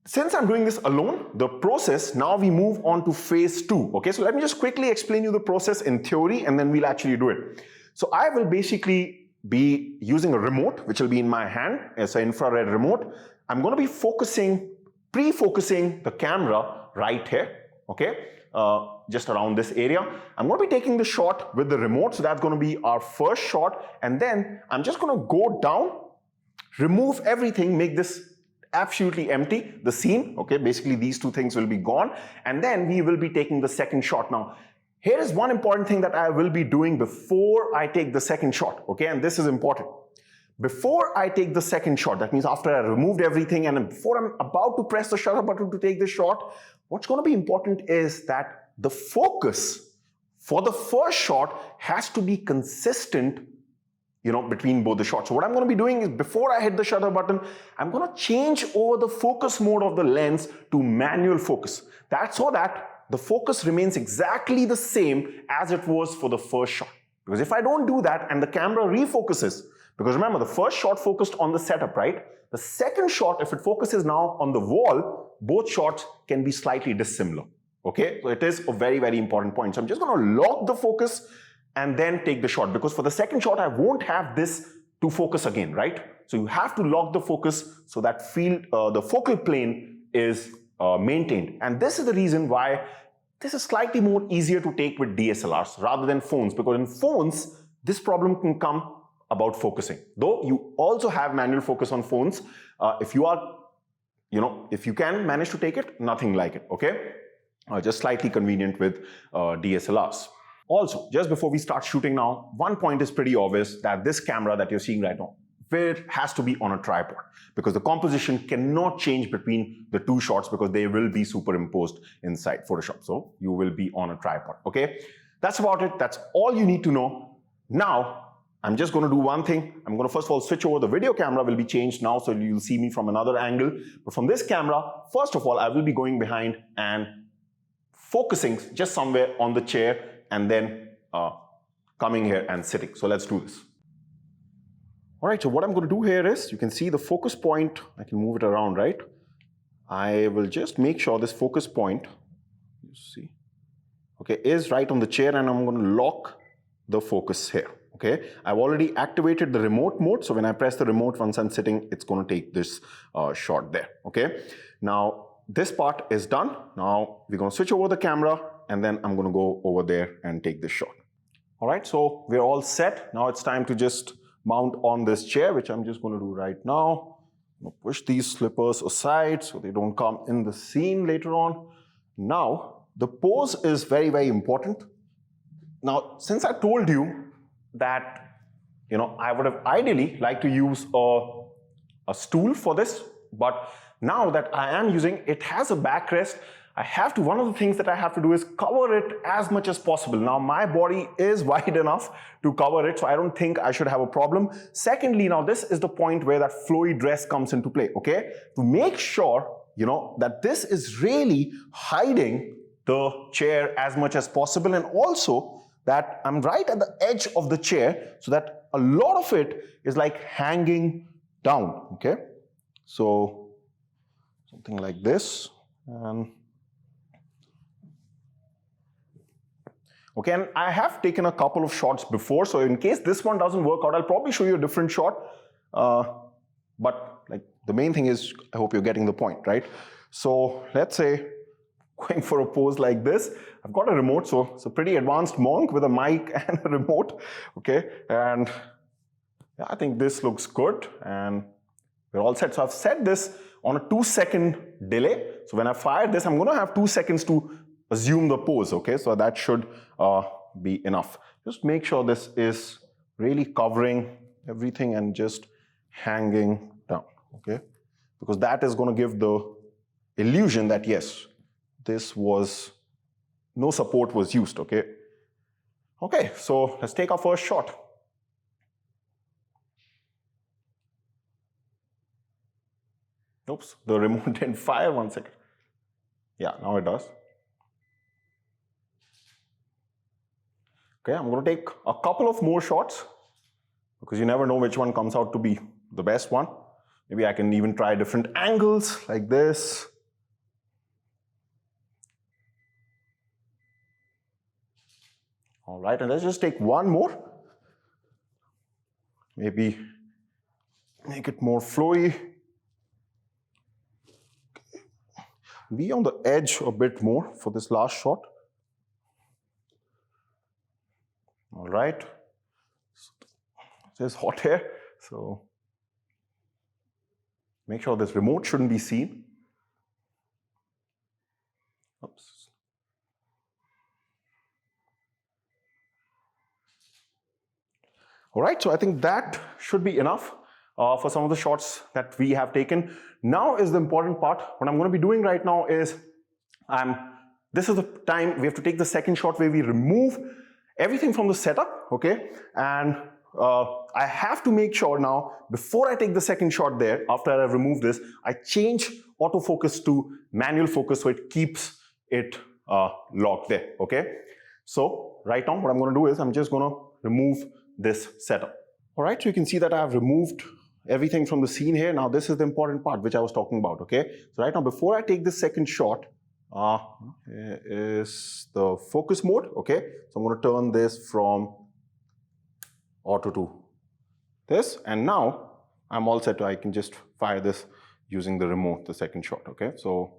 Since I'm doing this alone, the process, now we move on to phase 2. Okay, so let me just quickly explain you the process in theory and then we'll actually do it. So I will basically be using a remote, which will be in my hand. It's an infrared remote. I'm going to be pre-focusing the camera right here, okay, just around this area. I'm going to be taking the shot with the remote, so that's going to be our first shot, and then I'm just going to go down, remove everything, make this absolutely empty, the scene, okay, basically these two things will be gone, and then we will be taking the second shot. Now, here is one important thing that I will be doing before I take the second shot, okay, and this is important. Before I take the second shot, that means after I removed everything and before I'm about to press the shutter button to take the shot, what's going to be important is that the focus for the first shot has to be consistent, you know, between both the shots. So what I'm going to be doing is, before I hit the shutter button, I'm going to change over the focus mode of the lens to manual focus. That's so that the focus remains exactly the same as it was for the first shot. Because if I don't do that and the camera refocuses, because remember, the first shot focused on the setup, right? The second shot, if it focuses now on the wall, both shots can be slightly dissimilar. Okay, so it is a very, very important point. So I'm just going to lock the focus and then take the shot, because for the second shot, I won't have this to focus again, right? So you have to lock the focus so that the focal plane is maintained. And this is the reason why this is slightly more easier to take with DSLRs rather than phones, because in phones, this problem can come about focusing. Though you also have manual focus on phones, if you can manage to take it, nothing like it, okay? Just slightly convenient with DSLRs. Also, just before we start shooting now, one point is pretty obvious, that this camera that you're seeing right now, it has to be on a tripod, because the composition cannot change between the two shots, because they will be superimposed inside Photoshop. So you will be on a tripod, okay? That's about it. That's all you need to know. Now, I'm just going to do one thing. I'm going to first of all switch over. The video camera will be changed now, so you'll see me from another angle. But from this camera, first of all, I will be going behind and focusing just somewhere on the chair, and then coming here and sitting. So let's do this. All right, so what I'm going to do here is, you can see the focus point. I can move it around, right? I will just make sure this focus point, you see, okay, is right on the chair, and I'm going to lock the focus here. Okay, I've already activated the remote mode, so when I press the remote once I'm sitting, it's going to take this shot there. Okay, now this part is done. Now we're going to switch over the camera, and then I'm going to go over there and take this shot. All right, so we're all set. Now it's time to just mount on this chair, which I'm just going to do right now. I'm going to push these slippers aside so they don't come in the scene later on. Now, the pose is very, very important. Now, since I told you that, you know, I would have ideally liked to use a stool for this, but now that I am using, it has a backrest. One of the things that I have to do is cover it as much as possible. Now, my body is wide enough to cover it, so I don't think I should have a problem. Secondly, now this is the point where that flowy dress comes into play, okay? To make sure, you know, that this is really hiding the chair as much as possible, and also that I'm right at the edge of the chair, so that a lot of it is like hanging down, okay? So something like this, and okay, and I have taken a couple of shots before, so in case this one doesn't work out, I'll probably show you a different shot. But like, the main thing is, I hope you're getting the point, right? So let's say going for a pose like this, I've got a remote, so it's a pretty advanced monk with a mic and a remote, okay? And yeah, I think this looks good, and we're all set. So I've set this on a 2-second delay. So when I fire this, I'm going to have 2 seconds to assume the pose, okay? So that should be enough. Just make sure this is really covering everything and just hanging down, okay? Because that is going to give the illusion that, yes, no support was used, okay? Okay, so let's take our first shot. Oops, the remote didn't fire. 1 second. Yeah, now it does. Okay, I'm going to take a couple of more shots, because you never know which one comes out to be the best one. Maybe I can even try different angles like this. All right, and let's just take one more. Maybe make it more flowy. Be on the edge a bit more for this last shot. All right. There's hot air, so make sure this remote shouldn't be seen. Oops. All right, so I think that should be enough for some of the shots that we have taken. Now is the important part. What I'm going to be doing right now is, this is the time we have to take the second shot where we remove everything from the setup, okay? And I have to make sure now, before I take the second shot there, after I've removed this, I change autofocus to manual focus so it keeps it locked there, okay? So right now what I'm going to do is I'm just going to remove this setup. All right, so you can see that I have removed everything from the scene here. Now this is the important part which I was talking about, okay? So right now, before I take this second shot, here is the focus mode, okay? So I'm going to turn this from auto to this, and now I'm all set. I can just fire this using the remote, the second shot, okay? So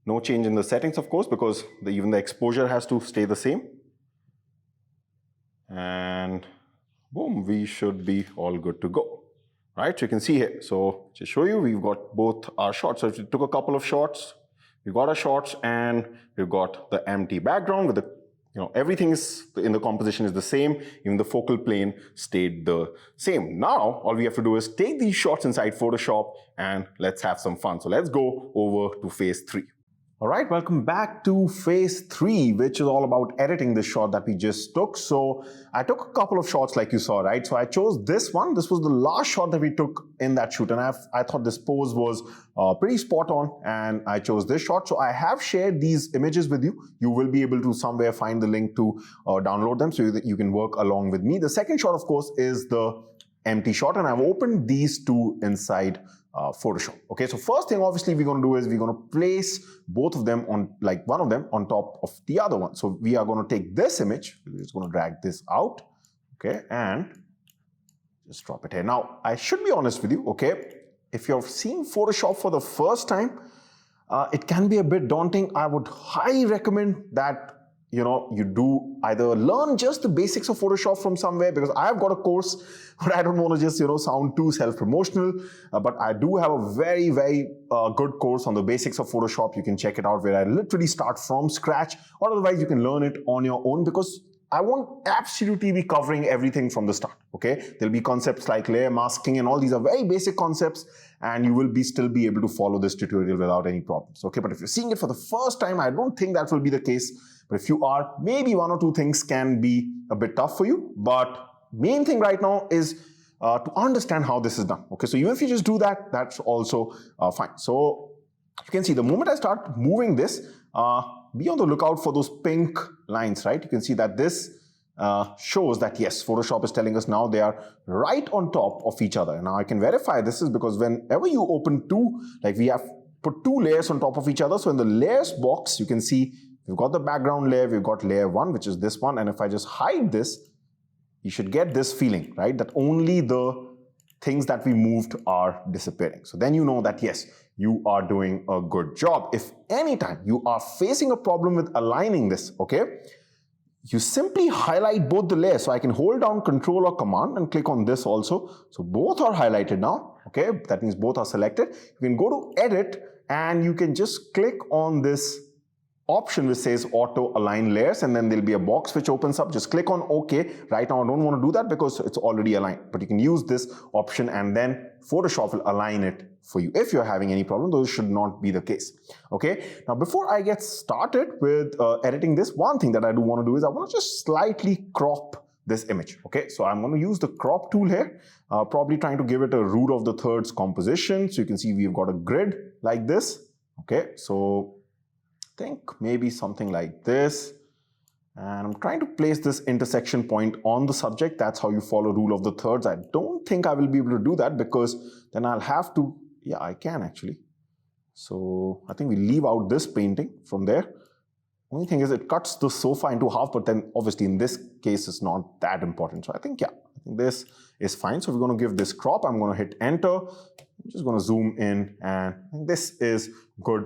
no change in the settings, of course, because even the exposure has to stay the same. And boom, we should be all good to go, right? So you can see here, so to show you, we've got both our shots. So if you took a couple of shots, we got our shots, and we've got the empty background with the, everything is in the composition is the same. Even the focal plane stayed the same. Now, all we have to do is take these shots inside Photoshop and let's have some fun. So let's go over to phase 3. All right, welcome back to phase 3, which is all about editing the shot that we just took. So I took a couple of shots like you saw, right? So I chose this one. This was the last shot that we took in that shoot, and I thought this pose was pretty spot on, and I chose this shot. So I have shared these images with you. You will be able to somewhere find the link to download them so that you can work along with me. The second shot, of course, is the empty shot, and I've opened these two inside Photoshop. Okay, so first thing obviously we're going to do is we're going to place both of them on, like one of them on top of the other one. So we are going to take this image, we're just going to drag this out, okay, and just drop it here. Now, I should be honest with you, okay, if you're seeing Photoshop for the first time, it can be a bit daunting. I would highly recommend that you do either learn just the basics of Photoshop from somewhere, because I've got a course, but I don't want to just sound too self-promotional, but I do have a very, very good course on the basics of Photoshop. You can check it out, where I literally start from scratch, or otherwise you can learn it on your own, because I won't absolutely be covering everything from the start, okay? There'll be concepts like layer masking, and all these are very basic concepts, and you will still be able to follow this tutorial without any problems, okay? But if you're seeing it for the first time, I don't think that will be the case. But if you are, maybe one or two things can be a bit tough for you. But main thing right now is to understand how this is done, okay? So even if you just do that, that's also fine. So you can see the moment I start moving this, be on the lookout for those pink lines, right? You can see that this shows that yes, Photoshop is telling us now they are right on top of each other. Now I can verify this is because whenever you open two, like we have put two layers on top of each other. So in the layers box, you can see we've got the background layer, we've got layer 1, which is this one. And if I just hide this, you should get this feeling, right? That only the things that we moved are disappearing. So then you know that yes, you are doing a good job. If anytime you are facing a problem with aligning this, okay, you simply highlight both the layers. So I can hold down Control or Command and click on this also. So both are highlighted now, okay? That means both are selected. You can go to Edit and you can just click on this option which says Auto Align Layers, and then there'll be a box which opens up. Just click on OK. Right now I don't want to do that because it's already aligned, but you can use this option and then Photoshop will align it for you. If you're having any problem, those should not be the case. Okay, now before I get started with editing this, one thing that I do want to do is I want to just slightly crop this image. Okay, so I'm going to use the crop tool here, probably trying to give it a root of the thirds composition. So you can see we've got a grid like this. Okay, so think maybe something like this, and I'm trying to place this intersection point on the subject. That's how you follow rule of the thirds. I don't think I will be able to do that because then I'll have to, yeah, I can actually. So I think we leave out this painting from there. Only thing is it cuts the sofa into half, but then obviously in this case it's not that important. So I think, yeah, I think this is fine. So we're going to give this crop. I'm going to hit enter. I'm just going to zoom in, and I think this is good.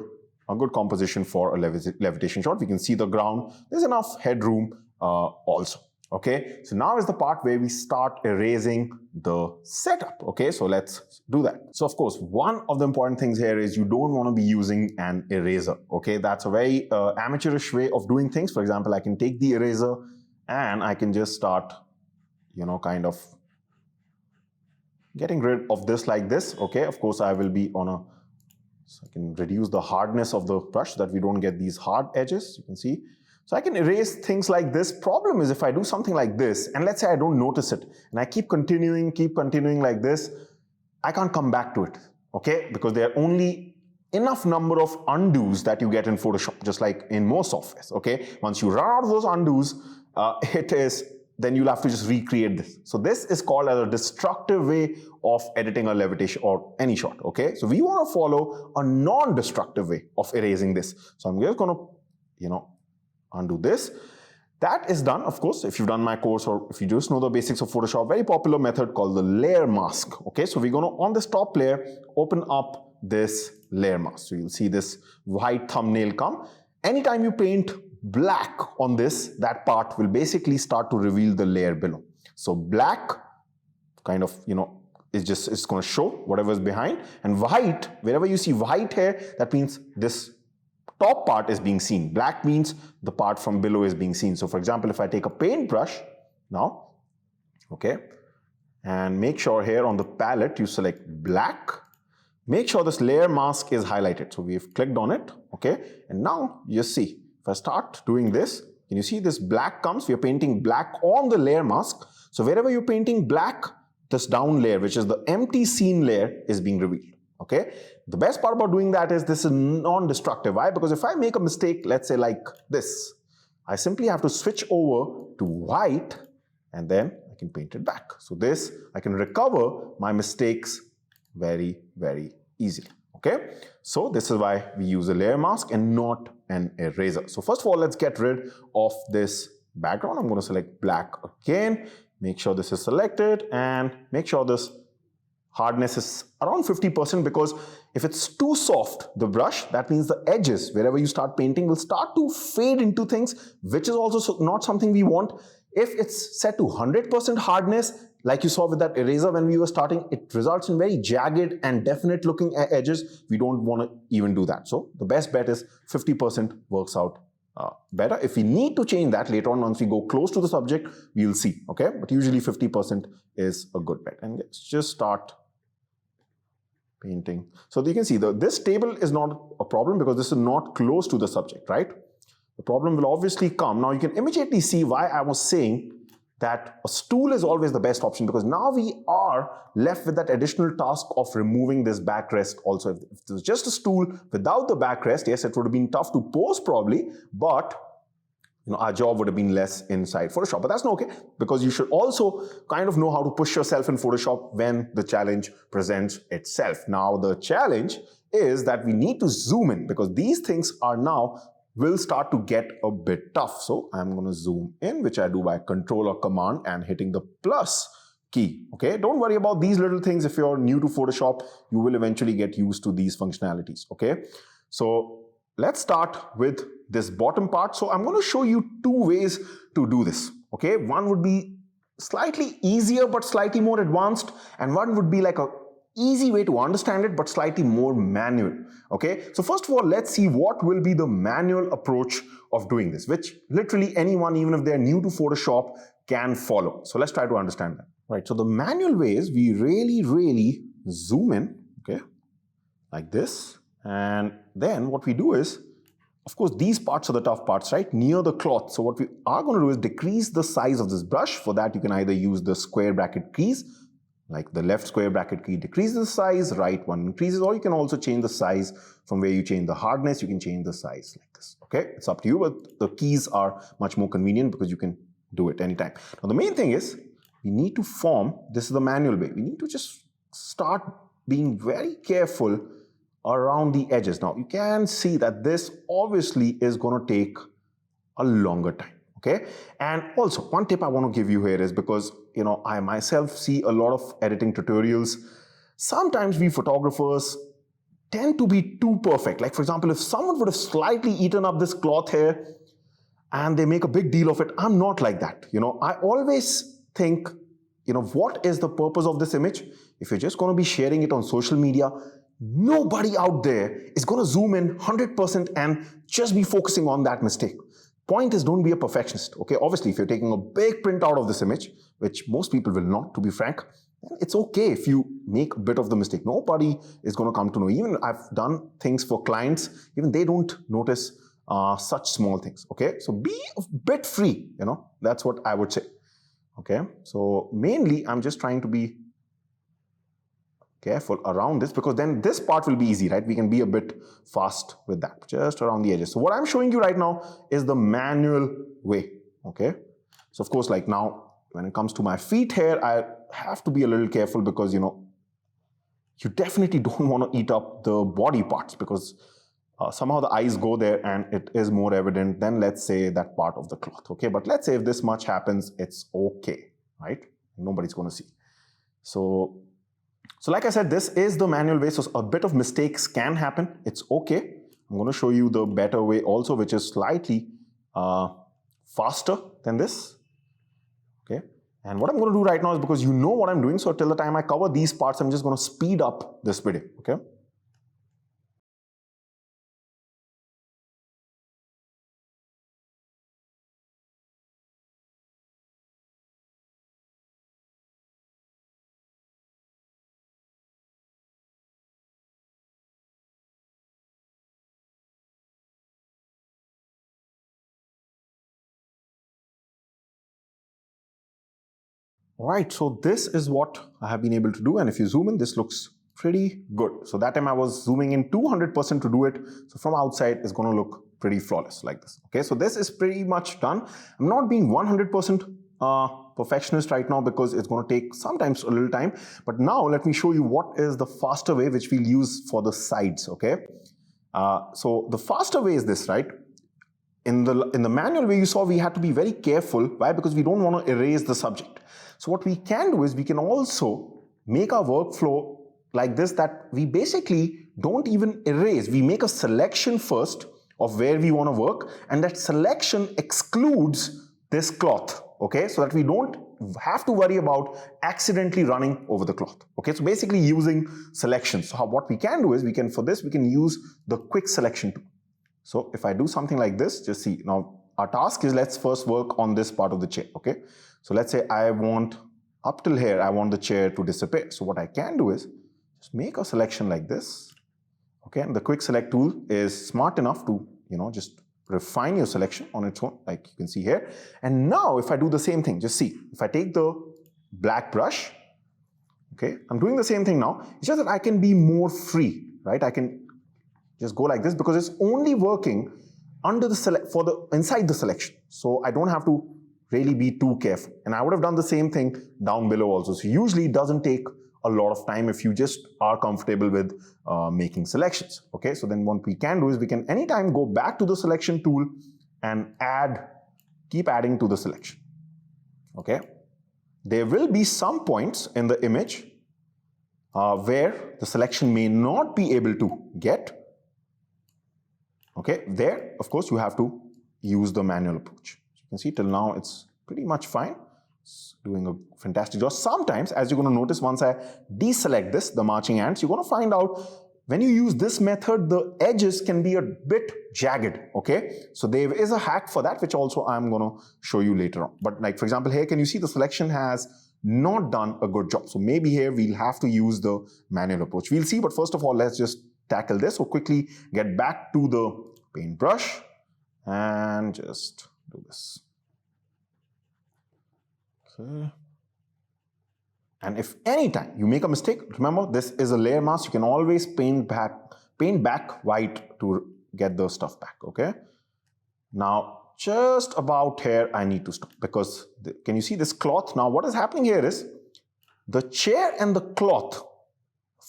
A good composition for a levitation shot. We can see the ground. There's enough headroom also. Okay, so now is the part where we start erasing the setup. Okay, so let's do that. So of course, one of the important things here is you don't want to be using an eraser. Okay, that's a very amateurish way of doing things. For example, I can take the eraser and I can just start, kind of getting rid of this like this. Okay, of course, I will be on a, so I can reduce the hardness of the brush so that we don't get these hard edges. You can see. So I can erase things like this. Problem is if I do something like this, and let's say I don't notice it, and I keep continuing like this, I can't come back to it, okay? Because there are only enough number of undos that you get in Photoshop, just like in most softwares, okay? Once you run out of those undos, then you'll have to just recreate this. So this is called as a destructive way of editing a levitation or any shot, okay? So we want to follow a non-destructive way of erasing this. So I'm just going to, undo this. That is done, of course, if you've done my course or if you just know the basics of Photoshop, very popular method called the layer mask. Okay, so we're going to, on this top layer, open up this layer mask. So you'll see this white thumbnail come. Anytime you paint black on this, that part will basically start to reveal the layer below. So black kind of, it's going to show whatever is behind. And white, wherever you see white here, that means this top part is being seen. Black means the part from below is being seen. So for example, if I take a paintbrush now, okay, and make sure here on the palette you select black, make sure this layer mask is highlighted. So we've clicked on it, okay, and now you see, if I start doing this, can you see this black comes? We are painting black on the layer mask. So wherever you're painting black, this down layer, which is the empty scene layer, is being revealed. Okay, the best part about doing that is this is non-destructive. Why? Because if I make a mistake, let's say like this, I simply have to switch over to white and then I can paint it back. So this, I can recover my mistakes very, very easily. Okay, so this is why we use a layer mask and not an eraser. So first of all, let's get rid of this background. I'm going to select black again, make sure this is selected and make sure this hardness is around 50%, because if it's too soft, the brush, that means the edges, wherever you start painting, will start to fade into things, which is also not something we want. If it's set to 100% hardness, like you saw with that eraser when we were starting, it results in very jagged and definite looking edges. We don't want to even do that. So the best bet is 50% works out better. If we need to change that later on, once we go close to the subject, we'll see, okay? But usually 50% is a good bet. And let's just start painting. So you can see this table is not a problem because this is not close to the subject, right? The problem will obviously come. Now you can immediately see why I was saying that a stool is always the best option, because now we are left with that additional task of removing this backrest also. If it was just a stool without the backrest, yes, it would have been tough to pose probably, but our job would have been less inside Photoshop. But that's not okay, because you should also kind of know how to push yourself in Photoshop when the challenge presents itself. Now the challenge is that we need to zoom in, because these things are now will start to get a bit tough. So I'm going to zoom in, which I do by Control or Command and hitting the plus key. Okay, don't worry about these little things. If you're new to Photoshop, you will eventually get used to these functionalities. Okay, so let's start with this bottom part. So I'm going to show you two ways to do this. Okay, one would be slightly easier but slightly more advanced, and one would be like a easy way to understand it but slightly more manual. Okay, so first of all, let's see what will be the manual approach of doing this, which literally anyone, even if they're new to Photoshop, can follow. So let's try to understand that. Right, so the manual way is we really zoom in, okay, like this, and then what we do is, of course, these parts are the tough parts, right, near the cloth. So what we are going to do is decrease the size of this brush. For that, you can either use the square bracket keys, like the left square bracket key decreases the size, right one increases, or you can also change the size from where you change the hardness. You can change the size like this. Okay, it's up to you, but the keys are much more convenient because you can do it anytime. Now the main thing is we need to form, this is the manual way, we need to just start being very careful around the edges. Now you can see that this obviously is going to take a longer time. Okay, and also one tip I want to give you here is, because I myself see a lot of editing tutorials. Sometimes we photographers tend to be too perfect. Like for example, if someone would have slightly eaten up this cloth here and they make a big deal of it, I'm not like that. I always think, what is the purpose of this image? If you're just going to be sharing it on social media, nobody out there is going to zoom in 100% and just be focusing on that mistake. Point is, don't be a perfectionist. Okay, obviously if you're taking a big print out of this image, which most people will not, to be frank, it's okay if you make a bit of the mistake. Nobody is going to come to know. Even I've done things for clients, even they don't notice such small things. Okay, so be a bit free. That's what I would say. Okay, so mainly I'm just trying to be careful around this, because then this part will be easy, right? We can be a bit fast with that, just around the edges. So what I'm showing you right now is the manual way. Okay, so of course, like now when it comes to my feet here, I have to be a little careful, because you definitely don't want to eat up the body parts, because somehow the eyes go there and it is more evident than, let's say, that part of the cloth. Okay, but let's say if this much happens, it's okay, right? Nobody's going to see. So like I said, this is the manual way. So a bit of mistakes can happen. It's okay. I'm going to show you the better way also, which is slightly faster than this. Okay. And what I'm going to do right now is, because you know what I'm doing, so till the time I cover these parts, I'm just going to speed up this video. Okay. Right, so this is what I have been able to do, and if you zoom in, this looks pretty good. So that time I was zooming in 200% to do it, so from outside it's going to look pretty flawless like this. Okay, so this is pretty much done. I'm not being 100% perfectionist right now, because it's going to take sometimes a little time, but now let me show you what is the faster way, which we'll use for the sides. Okay, so the faster way is this, right? In the manual way you saw, we had to be very careful. Why? Because we don't want to erase the subject. So what we can do is, we can also make our workflow like this, that we basically don't even erase. We make a selection first of where we want to work, and that selection excludes this cloth. Okay, so that we don't have to worry about accidentally running over the cloth. Okay, so basically using selections. So what we can do is, we can use the quick selection tool. So if I do something like this, just see, now our task is, let's first work on this part of the chair. Okay, so let's say I want up till here, I want the chair to disappear. So what I can do is just make a selection like this. Okay, and the quick select tool is smart enough to, just refine your selection on its own, like you can see here. And now if I do the same thing, just see, if I take the black brush, okay, I'm doing the same thing now. It's just that I can be more free, right? I can just go like this, because it's only working under the inside the selection. So I don't have to really be too careful. And I would have done the same thing down below also. So usually it doesn't take a lot of time if you just are comfortable with making selections. Okay, so then what we can do is, we can anytime go back to the selection tool and keep adding to the selection. Okay, there will be some points in the image where the selection may not be able to get. Okay, there, of course, you have to use the manual approach. You can see till now it's pretty much fine. It's doing a fantastic job. Sometimes, as you're going to notice, once I deselect this, the marching ants, you're going to find out when you use this method, the edges can be a bit jagged. Okay, so there is a hack for that, which also I'm going to show you later on. But like, for example, here, can you see the selection has not done a good job? So maybe here we'll have to use the manual approach. We'll see, but first of all, let's just tackle this. So quickly get back to the paintbrush and just do this. Okay. And if anytime you make a mistake, remember this is a layer mask. You can always paint back white to get the stuff back. Okay. Now just about here I need to stop, because can you see this cloth? Now what is happening here is, the chair and the cloth,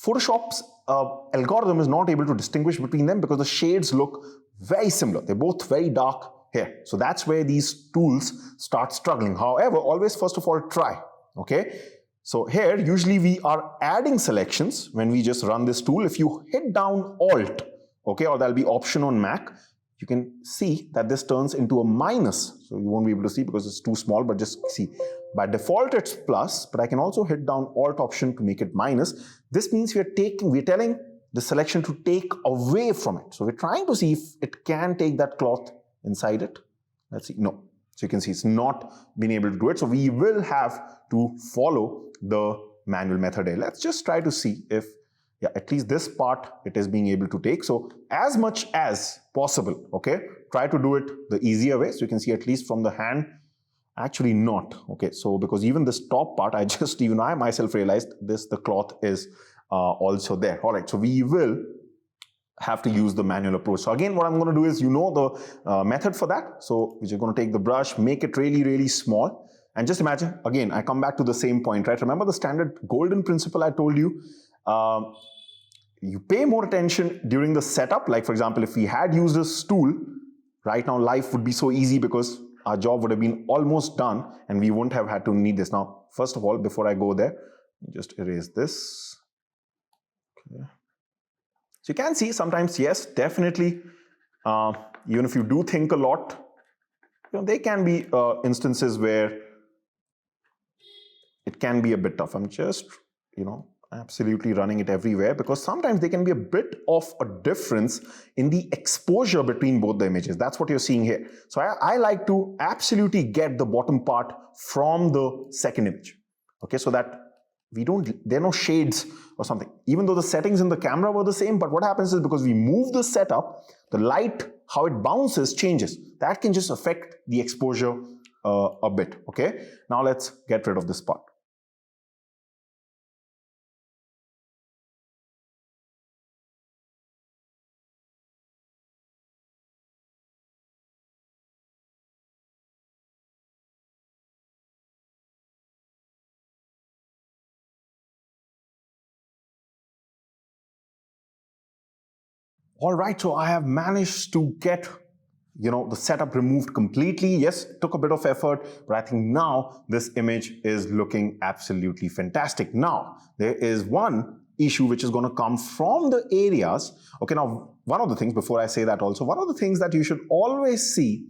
Photoshop's algorithm is not able to distinguish between them, because the shades look very similar. They're both very dark here. So that's where these tools start struggling. However, always first of all try, okay? So here, usually we are adding selections when we just run this tool. If you hit down Alt, okay, or there'll be Option on Mac, you can see that this turns into a minus. So you won't be able to see because it's too small, but just see. By default, it's plus, but I can also hit down Alt Option to make it minus. This means we're telling the selection to take away from it. So we're trying to see if it can take that cloth inside it. Let's see. No. So you can see it's not been able to do it. So we will have to follow the manual method here. Let's just try to see if, yeah, at least this part it is being able to take. So as much as possible, okay, try to do it the easier way. So you can see at least from the hand, actually not, okay. So because even this top part, even I myself realized the cloth is also there. All right, so we will have to use the manual approach. So again, what I'm going to do is, the method for that. So we're just going to take the brush, make it really, really small. And just imagine, again, I come back to the same point, right? Remember the standard golden principle I told you? You pay more attention during the setup. Like for example, if we had used this tool, right now life would be so easy because our job would have been almost done and we wouldn't have had to need this. Now, first of all, before I go there, just erase this. Okay. So you can see sometimes, yes, definitely, even if you do think a lot, there can be instances where it can be a bit tough. I'm just, absolutely running it everywhere because sometimes there can be a bit of a difference in the exposure between both the images. That's what you're seeing here. So I like to absolutely get the bottom part from the second image, okay, so that there are no shades or something. Even though the settings in the camera were the same, but what happens is because we move the setup, the light, how it bounces changes. That can just affect the exposure a bit, okay? Now let's get rid of this part. All right, so I have managed to get, the setup removed completely. Yes, it took a bit of effort, but I think now this image is looking absolutely fantastic. Now, there is one issue which is going to come from the areas. Okay, now, one of the things, before I say that also, one of the things that you should always see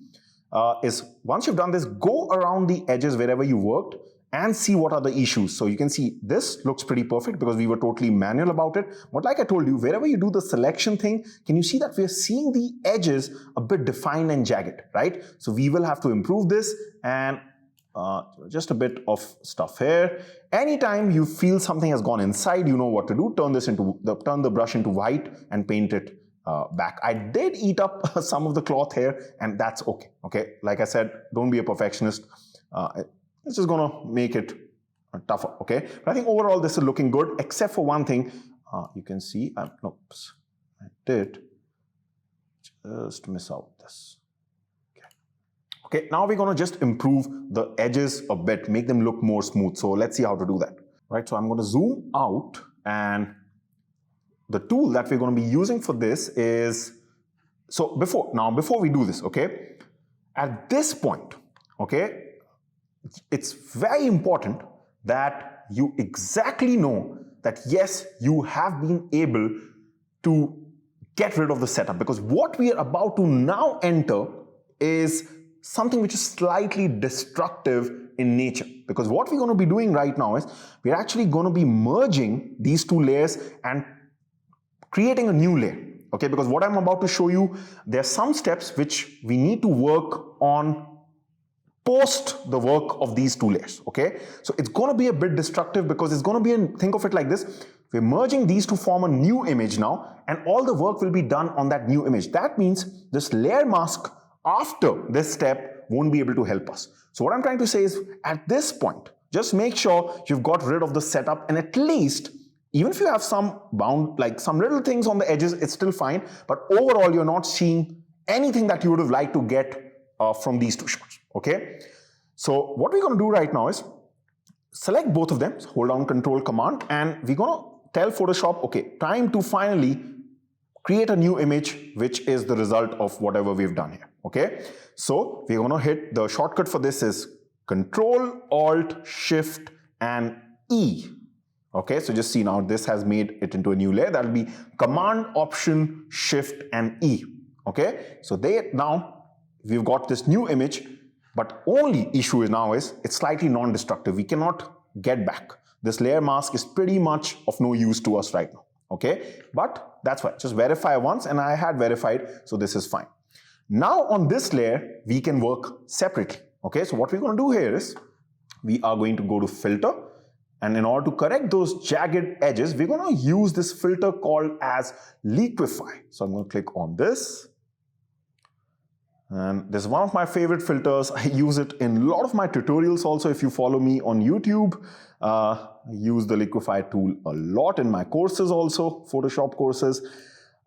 is once you've done this, go around the edges wherever you worked and see what are the issues. So you can see this looks pretty perfect because we were totally manual about it. But like I told you, wherever you do the selection thing, can you see that we're seeing the edges a bit defined and jagged, right? So we will have to improve this and just a bit of stuff here. Anytime you feel something has gone inside, you know what to do. Turn the brush into white and paint it back. I did eat up some of the cloth here and that's okay. Okay, like I said, don't be a perfectionist. It's just gonna make it tougher, okay? But I think overall this is looking good, except for one thing. You can see, I did just miss out this. Okay, now we're gonna just improve the edges a bit, make them look more smooth. So let's see how to do that. Right, so I'm gonna zoom out, and the tool that we're gonna be using for this is, before we do this, okay? At this point, okay, it's very important that you exactly know that yes, you have been able to get rid of the setup, because what we are about to now enter is something which is slightly destructive in nature. Because what we're going to be doing right now is we're actually going to be merging these two layers and creating a new layer. Okay, because what I'm about to show you, there are some steps which we need to work on post the work of these two layers. Okay, so it's going to be a bit destructive because it's going to be, think of it like this, we're merging these to form a new image now, and all the work will be done on that new image. That means this layer mask after this step won't be able to help us. So what I'm trying to say is, at this point, just make sure you've got rid of the setup, and at least, even if you have some some little things on the edges, it's still fine, but overall you're not seeing anything that you would have liked to get from these two shots. Okay, so what we're going to do right now is select both of them, hold down Control Command, and we're going to tell Photoshop, okay, time to finally create a new image, which is the result of whatever we've done here, okay? So we're gonna hit, the shortcut for this is Control, Alt, Shift, and E. Okay, so just see now this has made it into a new layer. That'll be Command, Option, Shift, and E. Okay, so now we've got this new image, but only issue is now is it's slightly non-destructive. We cannot get back. This layer mask is pretty much of no use to us right now. Okay, but that's why. Just verify once, and I had verified, so this is fine. Now on this layer, we can work separately. Okay, so what we're going to do here is we are going to go to Filter, and in order to correct those jagged edges, we're going to use this filter called as Liquify. So I'm going to click on this. And this is one of my favorite filters. I use it in a lot of my tutorials also. If you follow me on YouTube, I use the Liquify tool a lot in my courses also, Photoshop courses.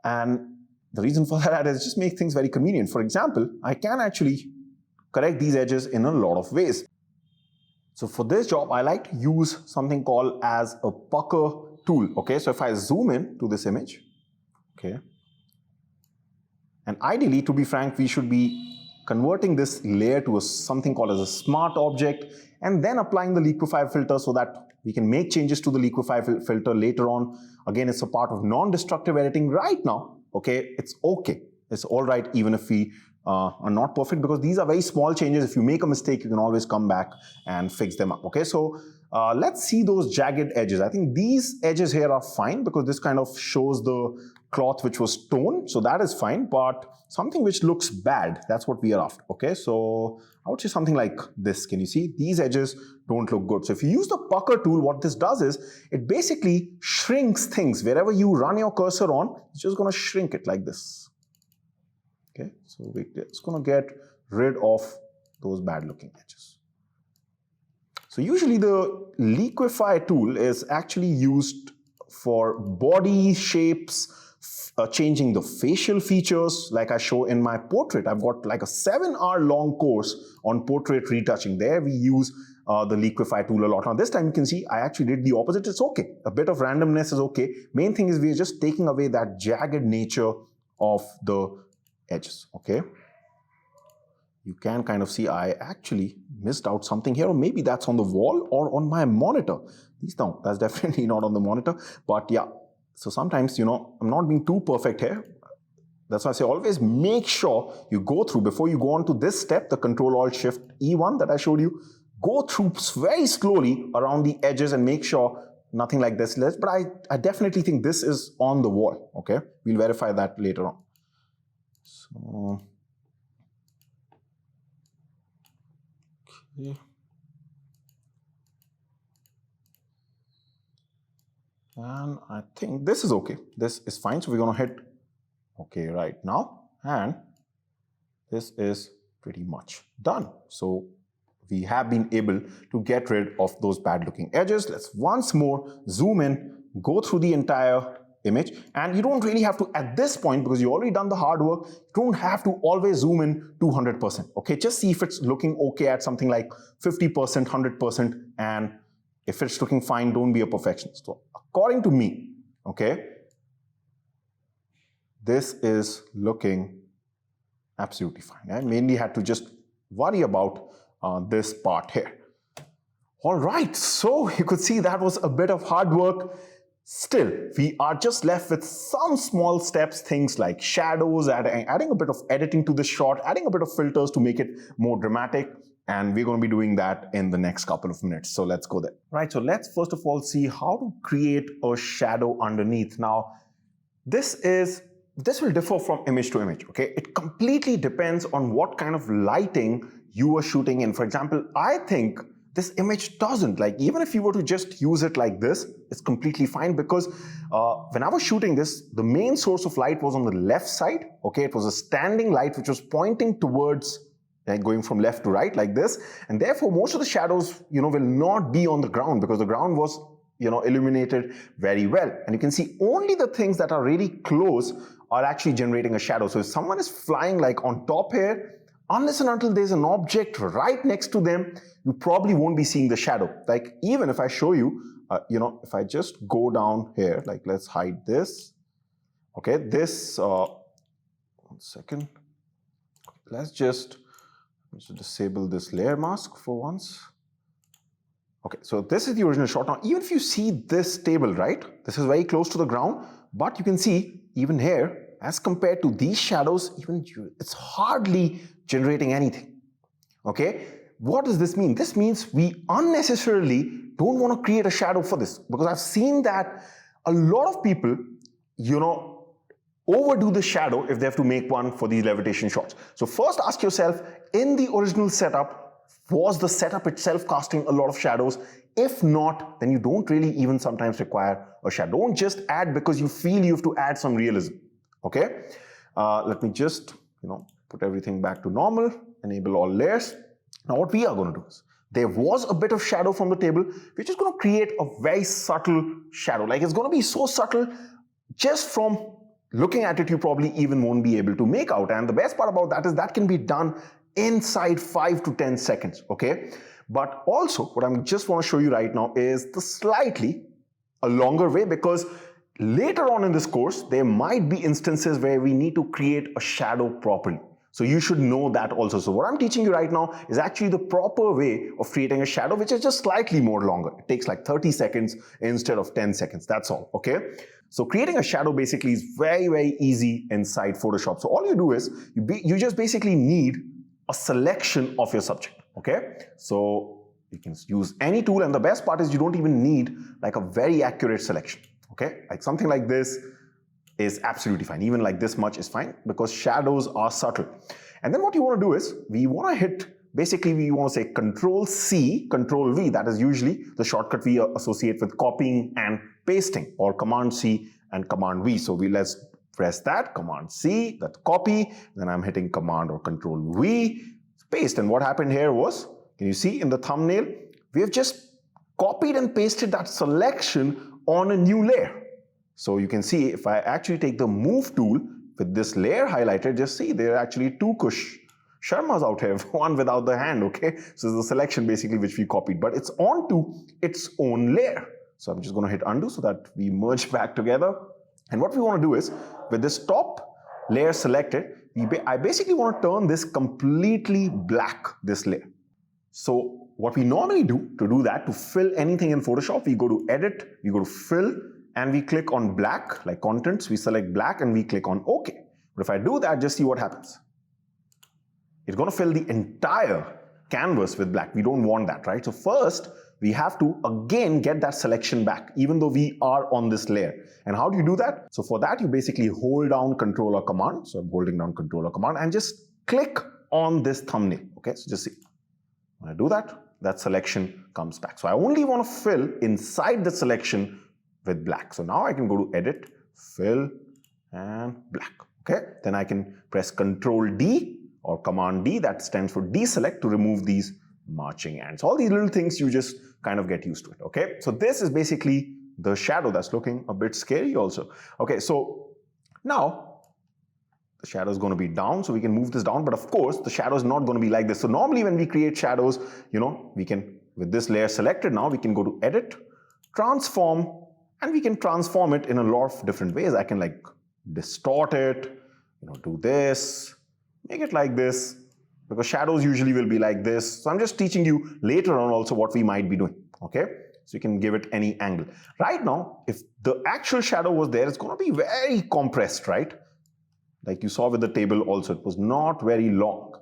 And the reason for that is just make things very convenient. For example, I can actually correct these edges in a lot of ways. So for this job, I like to use something called as a pucker tool. Okay, so if I zoom in to this image, okay, and ideally, to be frank, we should be converting this layer to something called as a smart object, and then applying the Liquify filter so that we can make changes to the Liquify filter later on. Again, it's a part of non-destructive editing right now. Okay, it's okay. It's all right even if we are not perfect, because these are very small changes. If you make a mistake, you can always come back and fix them up. Okay, so let's see those jagged edges. I think these edges here are fine because this kind of shows the cloth which was torn, so that is fine, but something which looks bad, that's what we are after. Okay, so I would say something like this. Can you see? These edges don't look good. So if you use the pucker tool, what this does is it basically shrinks things. Wherever you run your cursor on, it's just going to shrink it like this. Okay, so it's going to get rid of those bad looking edges. So usually the Liquify tool is actually used for body shapes, changing the facial features, like I show in my portrait. I've got like a 7-hour long course on portrait retouching. There we use the Liquify tool a lot. Now this time you can see I actually did the opposite. It's okay. A bit of randomness is okay. Main thing is we're just taking away that jagged nature of the edges. Okay. You can kind of see I actually missed out something here, or maybe that's on the wall or on my monitor. No, that's definitely not on the monitor, but yeah. So sometimes, you know, I'm not being too perfect here. That's why I say always make sure you go through, before you go on to this step, the Control-Alt-Shift-E1 that I showed you, go through very slowly around the edges and make sure nothing like this. But I definitely think this is on the wall, okay? We'll verify that later on. So, okay. And I think this is okay. This is fine. So we're going to hit OK right now. And this is pretty much done. So we have been able to get rid of those bad looking edges. Let's once more zoom in, go through the entire image. And you don't really have to, at this point, because you already done the hard work, you don't have to always zoom in 200%. Okay, just see if it's looking okay at something like 50%, 100%, and if it's looking fine, don't be a perfectionist. So according to me, okay, this is looking absolutely fine. I mainly had to just worry about this part here. All right, so you could see that was a bit of hard work. Still, we are just left with some small steps, things like shadows, adding a bit of editing to this shot, adding a bit of filters to make it more dramatic. And we're going to be doing that in the next couple of minutes. So let's go there. Right, so let's first of all see how to create a shadow underneath. Now, this will differ from image to image, okay? It completely depends on what kind of lighting you are shooting in. For example, I think this image doesn't, like, even if you were to just use it like this, it's completely fine, because when I was shooting this, the main source of light was on the left side, okay? It was a standing light which was pointing towards, like, going from left to right like this, and therefore most of the shadows, you know, will not be on the ground, because the ground was, you know, illuminated very well. And you can see only the things that are really close are actually generating a shadow. So if someone is flying like on top here, unless and until there's an object right next to them, you probably won't be seeing the shadow. Like, even if I show you, you know, if I just go down here, like, let's hide this. Okay, this, 1 second. Let's just disable this layer mask for once. Okay, so this is the original shot. Now, even if you see this table, right, this is very close to the ground, but you can see even here, as compared to these shadows, it's hardly generating anything. Okay, what does this mean? This means we unnecessarily don't want to create a shadow for this, because I've seen that a lot of people, overdo the shadow if they have to make one for these levitation shots. So first ask yourself, in the original setup, was the setup itself casting a lot of shadows? If not, then you don't really even sometimes require a shadow. Don't just add because you feel you have to add some realism. Okay, let me just put everything back to normal, enable all layers. Now what we are going to do is, there was a bit of shadow from the table. We're just going to create a very subtle shadow. Like, it's going to be so subtle, just from looking at it, you probably even won't be able to make out. And the best part about that is that can be done inside 5 to 10 seconds, okay? But also, what I just want to show you right now is the slightly a longer way, because later on in this course, there might be instances where we need to create a shadow properly. So you should know that also. So what I'm teaching you right now is actually the proper way of creating a shadow, which is just slightly more longer. It takes like 30 seconds instead of 10 seconds. That's all, okay? So creating a shadow basically is very, very easy inside Photoshop. So all you do is, you just basically need a selection of your subject, okay? So you can use any tool, and the best part is you don't even need like a very accurate selection, okay? Like something like this is absolutely fine. Even like this much is fine, because shadows are subtle. And then what you want to do is, we want to hit, basically we want to say Control-C, Control-V. That is usually the shortcut we associate with copying and pasting, or Command-C and Command-V. So let's press that, Command-C, that's copy. Then I'm hitting Command or Control-V, paste. And what happened here was, can you see in the thumbnail, we have just copied and pasted that selection on a new layer. So you can see, if I actually take the move tool with this layer highlighted, just see there are actually two Kush Sharmas out here, one without the hand, okay? So it's the selection basically which we copied, but it's onto its own layer. So I'm just going to hit undo so that we merge back together. And what we want to do is, with this top layer selected, I basically want to turn this completely black, this layer. So what we normally do to do that, to fill anything in Photoshop, we go to Edit, we go to Fill, and we click on black, like contents, we select black and we click on OK. But if I do that, just see what happens. It's going to fill the entire canvas with black. We don't want that, right? So first, we have to again get that selection back, even though we are on this layer. And how do you do that? So for that, you basically hold down Control or Command. So I'm holding down Control or Command and just click on this thumbnail. Okay, so just see. When I do that, that selection comes back. So I only want to fill inside the selection with black. So now I can go to Edit, Fill, and black. Okay, then I can press Control D or Command D, that stands for deselect, to remove these marching ants. All these little things, you just kind of get used to it. Okay, so this is basically the shadow that's looking a bit scary also. Okay, so now the shadow is going to be down, so we can move this down, but of course the shadow is not going to be like this. So normally when we create shadows, we can, with this layer selected now, we can go to Edit, Transform, and we can transform it in a lot of different ways. I can like distort it, do this, make it like this, because shadows usually will be like this. So I'm just teaching you later on also what we might be doing, okay? So you can give it any angle. Right now, if the actual shadow was there, it's going to be very compressed, right? Like you saw with the table also, it was not very long.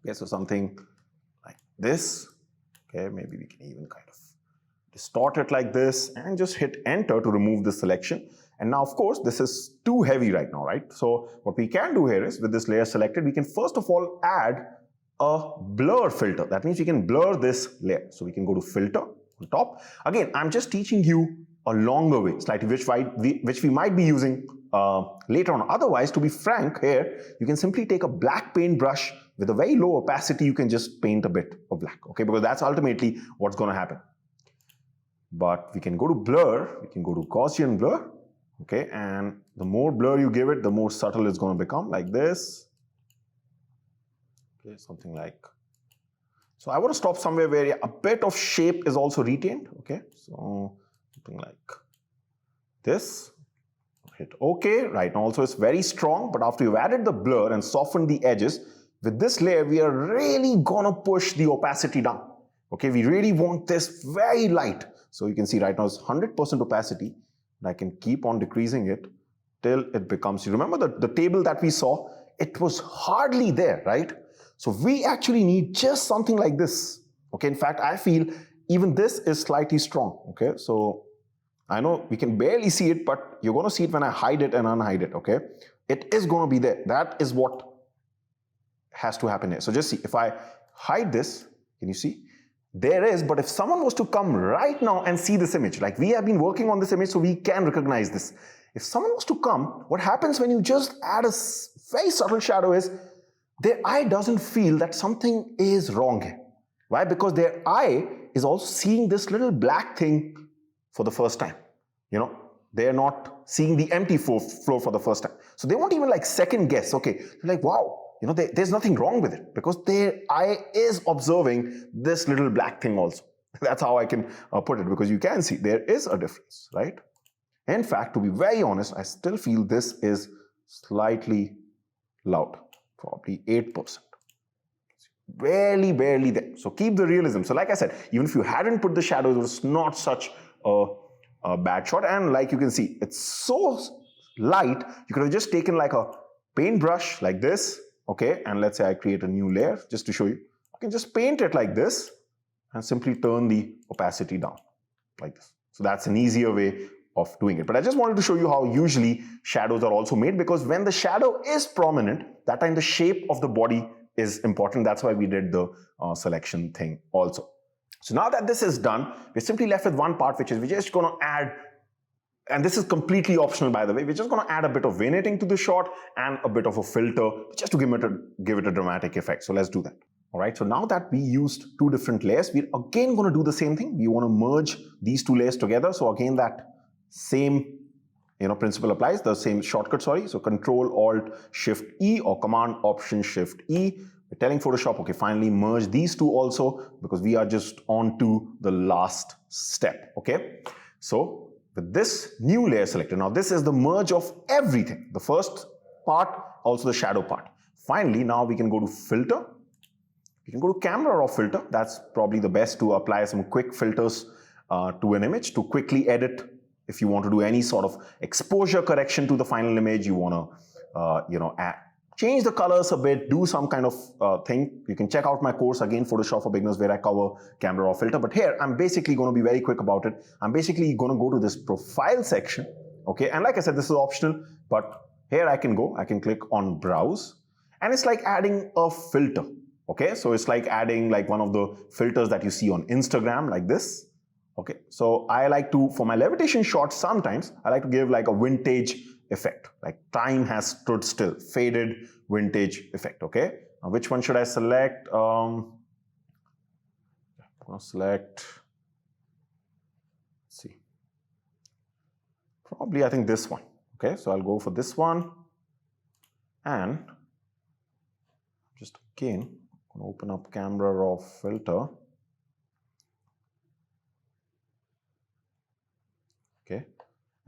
Okay, so something like this. Okay, maybe we can even kind of distort it like this and just hit enter to remove the selection. And now, of course, this is too heavy right now, right? So what we can do here is, with this layer selected, we can first of all add a blur filter. That means we can blur this layer. So we can go to Filter on top. Again, I'm just teaching you a longer way, slightly, which we might be using later on. Otherwise, to be frank here, you can simply take a black paint brush with a very low opacity. You can just paint a bit of black, okay? Because that's ultimately what's going to happen. But we can go to blur, we can go to Gaussian blur, okay, and the more blur you give it, the more subtle it's going to become, like this. Okay, something like. So I want to stop somewhere where a bit of shape is also retained, okay, so something like this. Hit OK. Right now also it's very strong, but after you've added the blur and softened the edges, with this layer, we are really gonna push the opacity down. Okay, we really want this very light. So you can see right now it's 100% opacity, and I can keep on decreasing it till it becomes, you remember the table that we saw? It was hardly there, right? So we actually need just something like this. Okay, in fact, I feel even this is slightly strong. Okay, so I know we can barely see it, but you're gonna see it when I hide it and unhide it, okay? It is gonna be there. That is what has to happen here. So just see, if I hide this, can you see? There is, but if someone was to come right now and see this image, like we have been working on this image so we can recognize this. If someone was to come, what happens when you just add a very subtle shadow is their eye doesn't feel that something is wrong here. Why? Because their eye is also seeing this little black thing for the first time. You know, they're not seeing the empty floor for the first time. So they won't even like second guess. Okay, they're like, wow, you know, there's nothing wrong with it because their eye is observing this little black thing also. That's how I can put it, because you can see there is a difference, right? In fact, to be very honest, I still feel this is slightly loud, probably 8%. Barely there. So keep the realism. So like I said, even if you hadn't put the shadows, it was not such a bad shot. And like you can see, it's so light, you could have just taken like a paintbrush like this, okay? And let's say I create a new layer just to show you. I can just paint it like this and simply turn the opacity down like this. So that's an easier way of doing it. But I just wanted to show you how usually shadows are also made, because when the shadow is prominent, that time the shape of the body is important. That's why we did the selection thing also. So now that this is done, we're simply left with one part, which is we're just going to add, and this is completely optional by the way, we're just going to add a bit of vignetting to the shot and a bit of a filter just to give it a dramatic effect. So let's do that. All right, so now that we used two different layers, we're again going to do the same thing. We want to merge these two layers together. So again, that same principle applies, the same shortcut, sorry. So Control Alt Shift E or Command Option Shift E. We're telling Photoshop, okay, finally merge these two also, because we are just on to the last step, okay? So with this new layer selected, now this is the merge of everything. The first part, also the shadow part. Finally, now we can go to Filter. You can go to Camera Raw Filter. That's probably the best to apply some quick filters to an image to quickly edit. If you want to do any sort of exposure correction to the final image, you want to, change the colors a bit, do some kind of thing. You can check out my course, again, Photoshop for Beginners, where I cover Camera Raw Filter. But here, I'm basically going to be very quick about it. I'm basically going to go to this Profile section, okay? And like I said, this is optional, but here I can click on Browse, and it's like adding a filter, okay? So it's like adding like one of the filters that you see on Instagram, like this. Okay, so I like to, for my levitation shots, sometimes I like to give like a vintage effect, like time has stood still, faded vintage effect, okay? Now, which one should I select? I'm going to select, let's see, probably I think this one, okay? So I'll go for this one, and just again, I'm going to open up Camera Raw Filter. Okay,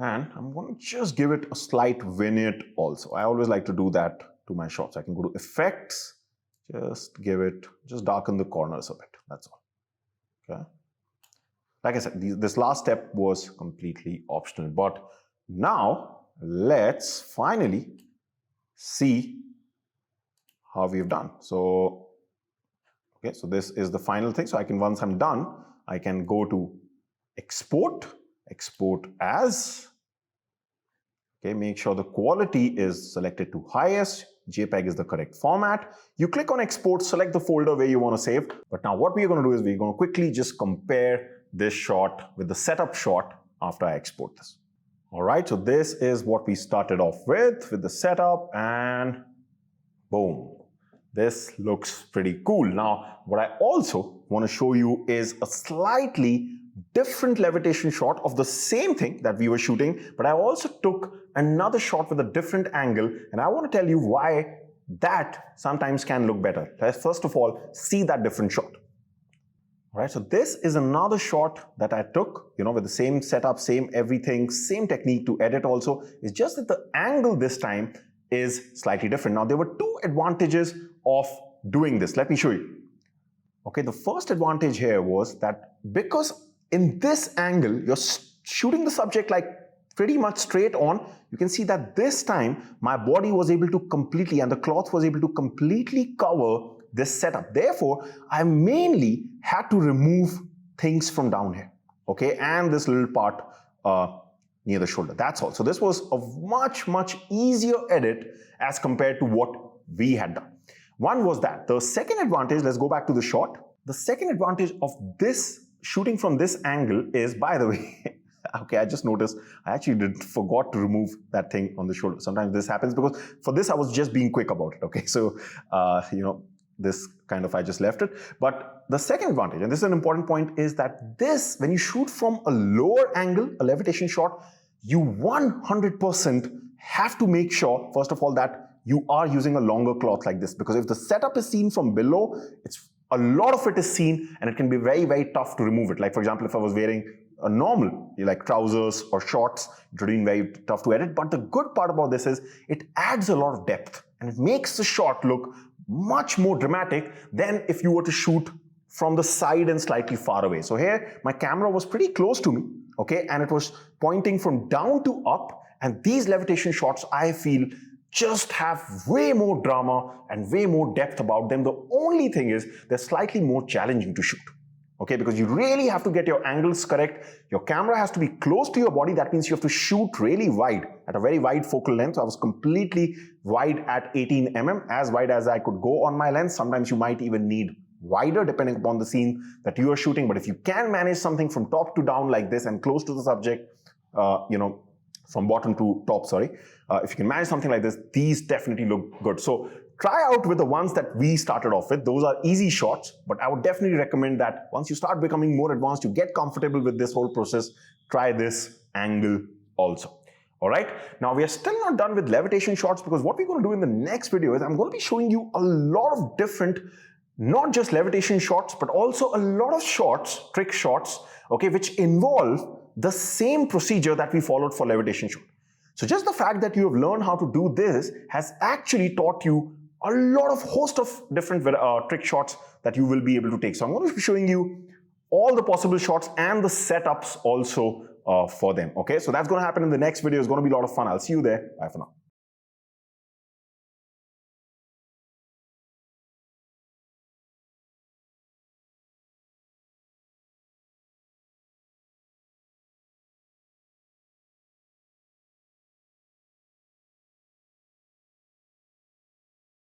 and I'm going to just give it a slight vignette also. I always like to do that to my shots. I can go to Effects, just darken the corners a bit. That's all. Okay. Like I said, this last step was completely optional. But now let's finally see how we've done. So, okay, so this is the final thing. So I can, once I'm done, I can go to Export as, okay, make sure the quality is selected to highest, JPEG is the correct format. You click on Export, select the folder where you want to save. But now what we're going to do is we're going to quickly just compare this shot with the setup shot after I export this. All right, so this is what we started off with the setup, and boom. This looks pretty cool. Now, what I also want to show you is a slightly different levitation shot of the same thing that we were shooting, but I also took another shot with a different angle, and I want to tell you why that sometimes can look better. Let's first of all see that different shot. All right, so this is another shot that I took, with the same setup, same everything, same technique to edit also. It's just that the angle this time is slightly different. Now, there were two advantages of doing this. Let me show you. Okay, the first advantage here was that because in this angle, you're shooting the subject like pretty much straight on, you can see that this time my body was able to completely, and the cloth was able to completely cover this setup. Therefore, I mainly had to remove things from down here, okay, and this little part near the shoulder. That's all. So this was a much easier edit as compared to what we had done. One was that. The second advantage, let's go back to the shot. The second advantage of this shooting from this angle is, by the way, okay, I just noticed I actually forgot to remove that thing on the shoulder. Sometimes this happens because for this I was just being quick about it, okay? So, this kind of I just left it. But the second advantage, and this is an important point, is that this, when you shoot from a lower angle, a levitation shot, you 100% have to make sure, first of all, that you are using a longer cloth like this, because if the setup is seen from below, a lot of it is seen and it can be very tough to remove it. Like, for example, if I was wearing a normal, like trousers or shorts, it would be very tough to edit. But the good part about this is it adds a lot of depth and it makes the shot look much more dramatic than if you were to shoot from the side and slightly far away. So here, my camera was pretty close to me, okay, and it was pointing from down to up, and these levitation shots, I feel, just have way more drama and way more depth about them. The only thing is they're slightly more challenging to shoot, okay, because you really have to get your angles correct. Your camera has to be close to your body. That means you have to shoot really wide, at a very wide focal length. So I was completely wide at 18 mm, as wide as I could go on my lens. Sometimes you might even need wider depending upon the scene that you are shooting. But if you can manage something from top to down like this and close to the subject, from bottom to top, if you can manage something like this, these definitely look good. So try out with the ones that we started off with. Those are easy shots, but I would definitely recommend that once you start becoming more advanced, you get comfortable with this whole process, try this angle also. All right, now we are still not done with levitation shots, because what we're going to do in the next video is I'm going to be showing you a lot of different, not just levitation shots, but also a lot of shots, trick shots, okay, which involve the same procedure that we followed for levitation shot. So just the fact that you have learned how to do this has actually taught you a host of different trick shots that you will be able to take. So I'm going to be showing you all the possible shots and the setups also for them. Okay, so that's going to happen in the next video. It's going to be a lot of fun. I'll see you there. Bye for now.